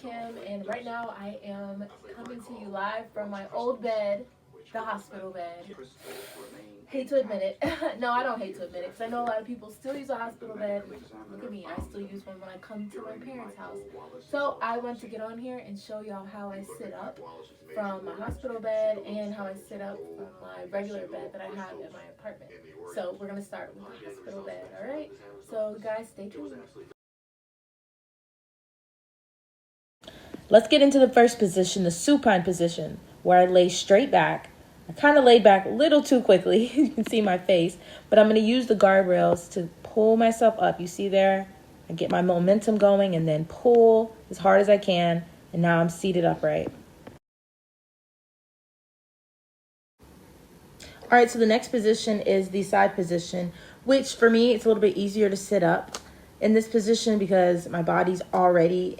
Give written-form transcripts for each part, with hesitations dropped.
Kim, and right now I am coming to you live from my old bed, the hospital bed. Hate to admit it. No, I don't hate to admit it, because I know a lot of people still use a hospital bed. Look at me, I still use one when I come to my parents' house. So I want to get on here and show y'all how I sit up from my hospital bed and how I sit up from my regular bed that I have in my apartment. So we're going to start with the hospital bed, alright? So guys, stay tuned. Let's get into the first position, the supine position, where I lay straight back. I kind of laid back a little too quickly. You can see my face, but I'm going to use the guardrails to pull myself up. You see there? I get my momentum going and then pull as hard as I can, and now I'm seated upright. All right, so the next position is the side position, which for me, it's a little bit easier to sit up in this position because my body's already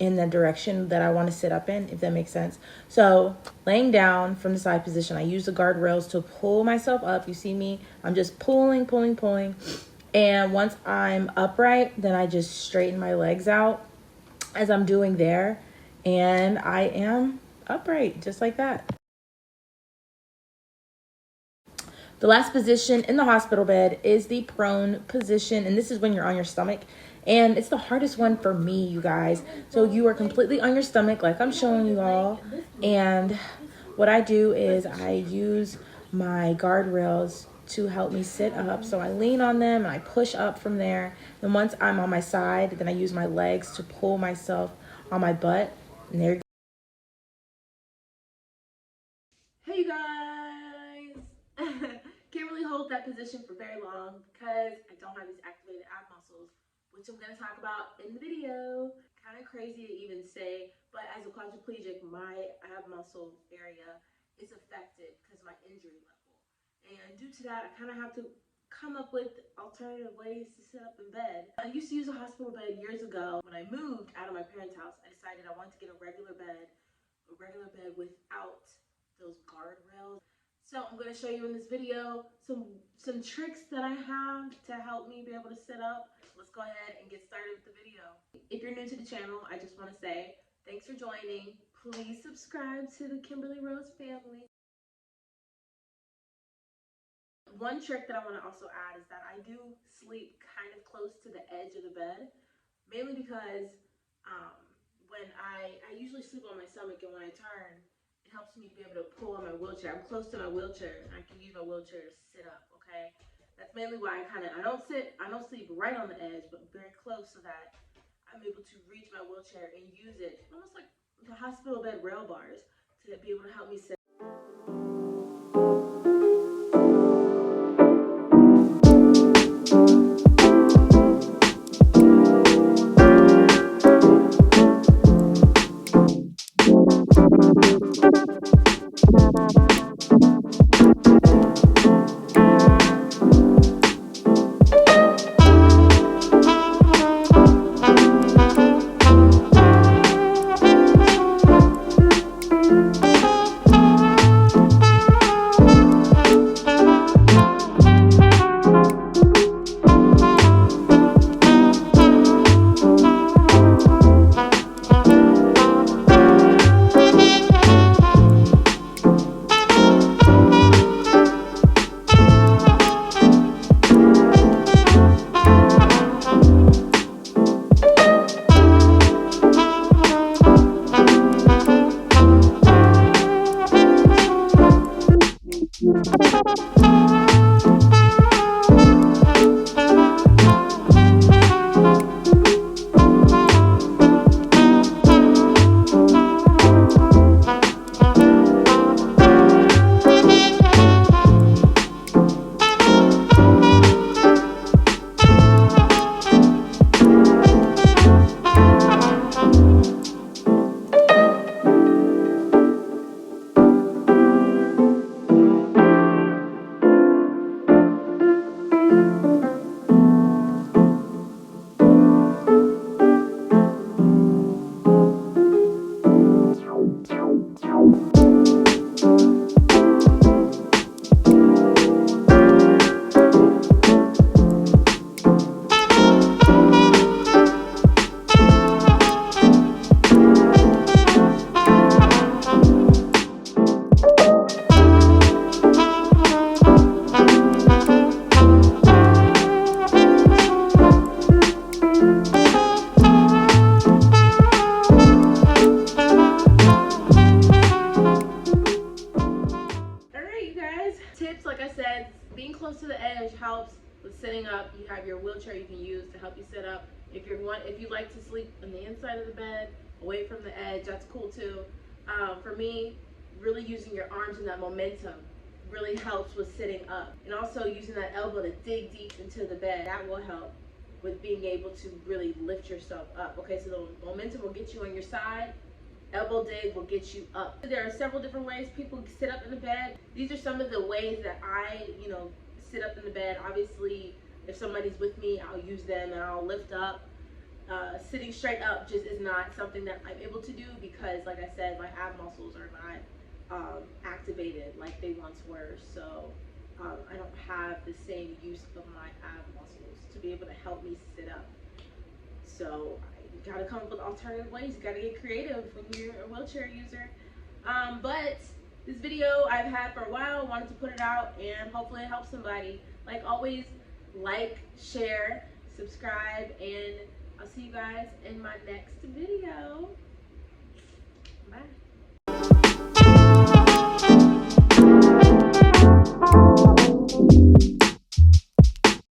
in the direction that I want to sit up in, if that makes sense. So laying down from the side position, I use the guardrails to pull myself up. You see me, I'm just pulling. And once I'm upright, then I just straighten my legs out as I'm doing there. And I am upright, just like that. The last position in the hospital bed is the prone position, and this is when you're on your stomach. And it's the hardest one for me, you guys. So you are completely on your stomach like I'm showing you all. And what I do is I use my guardrails to help me sit up. So I lean on them and I push up from there. And once I'm on my side, then I use my legs to pull myself on my butt. And there you go. Hey you guys! Can't really hold that position for very long because I don't have these activated ab muscles, which I'm going to talk about in the video. Kind of crazy to even say, but as a quadriplegic, my ab muscle area is affected because of my injury level. And due to that, I kind of have to come up with alternative ways to sit up in bed. I used to use a hospital bed years ago. When I moved out of my parents' house, I decided I wanted to get a regular bed without those guardrails. So I'm going to show you in this video some tricks that I have to help me be able to sit up. Let's go ahead and get started with the video. If you're new to the channel, I just want to say thanks for joining. Please subscribe to the Kimberly Rose family. One trick that I want to also add is that I do sleep kind of close to the edge of the bed, mainly because when I usually sleep on my stomach, and when I turn, it helps me to be able to pull on my wheelchair. I'm close to my wheelchair, and I can use my wheelchair to sit up, okay? That's mainly why I don't sleep right on the edge, but very close so that I'm able to reach my wheelchair and use it, almost like the hospital bed rail bars, to be able to help me sit. like I said, being close to the edge helps with sitting up. You have your wheelchair you can use to help you sit up. If you like to sleep on the inside of the bed, away from the edge, that's cool too. For me, really using your arms and that momentum really helps with sitting up. And also using that elbow to dig deep into the bed, that will help with being able to really lift yourself up. Okay, so the momentum will get you on your side. Elbow dig will get you up. There are several different ways people sit up in the bed. These are some of the ways that I, sit up in the bed. Obviously, if somebody's with me, I'll use them and I'll lift up. Sitting straight up just is not something that I'm able to do because, like I said, my ab muscles are not activated like they once were. So I don't have the same use of my ab muscles to be able to help me sit up. So you gotta come up with alternative ways. You gotta get creative when you're a wheelchair user. But this video I've had for a while. I wanted to put it out and hopefully it helps somebody. Like always, like, share, subscribe, and I'll see you guys in my next video. Bye.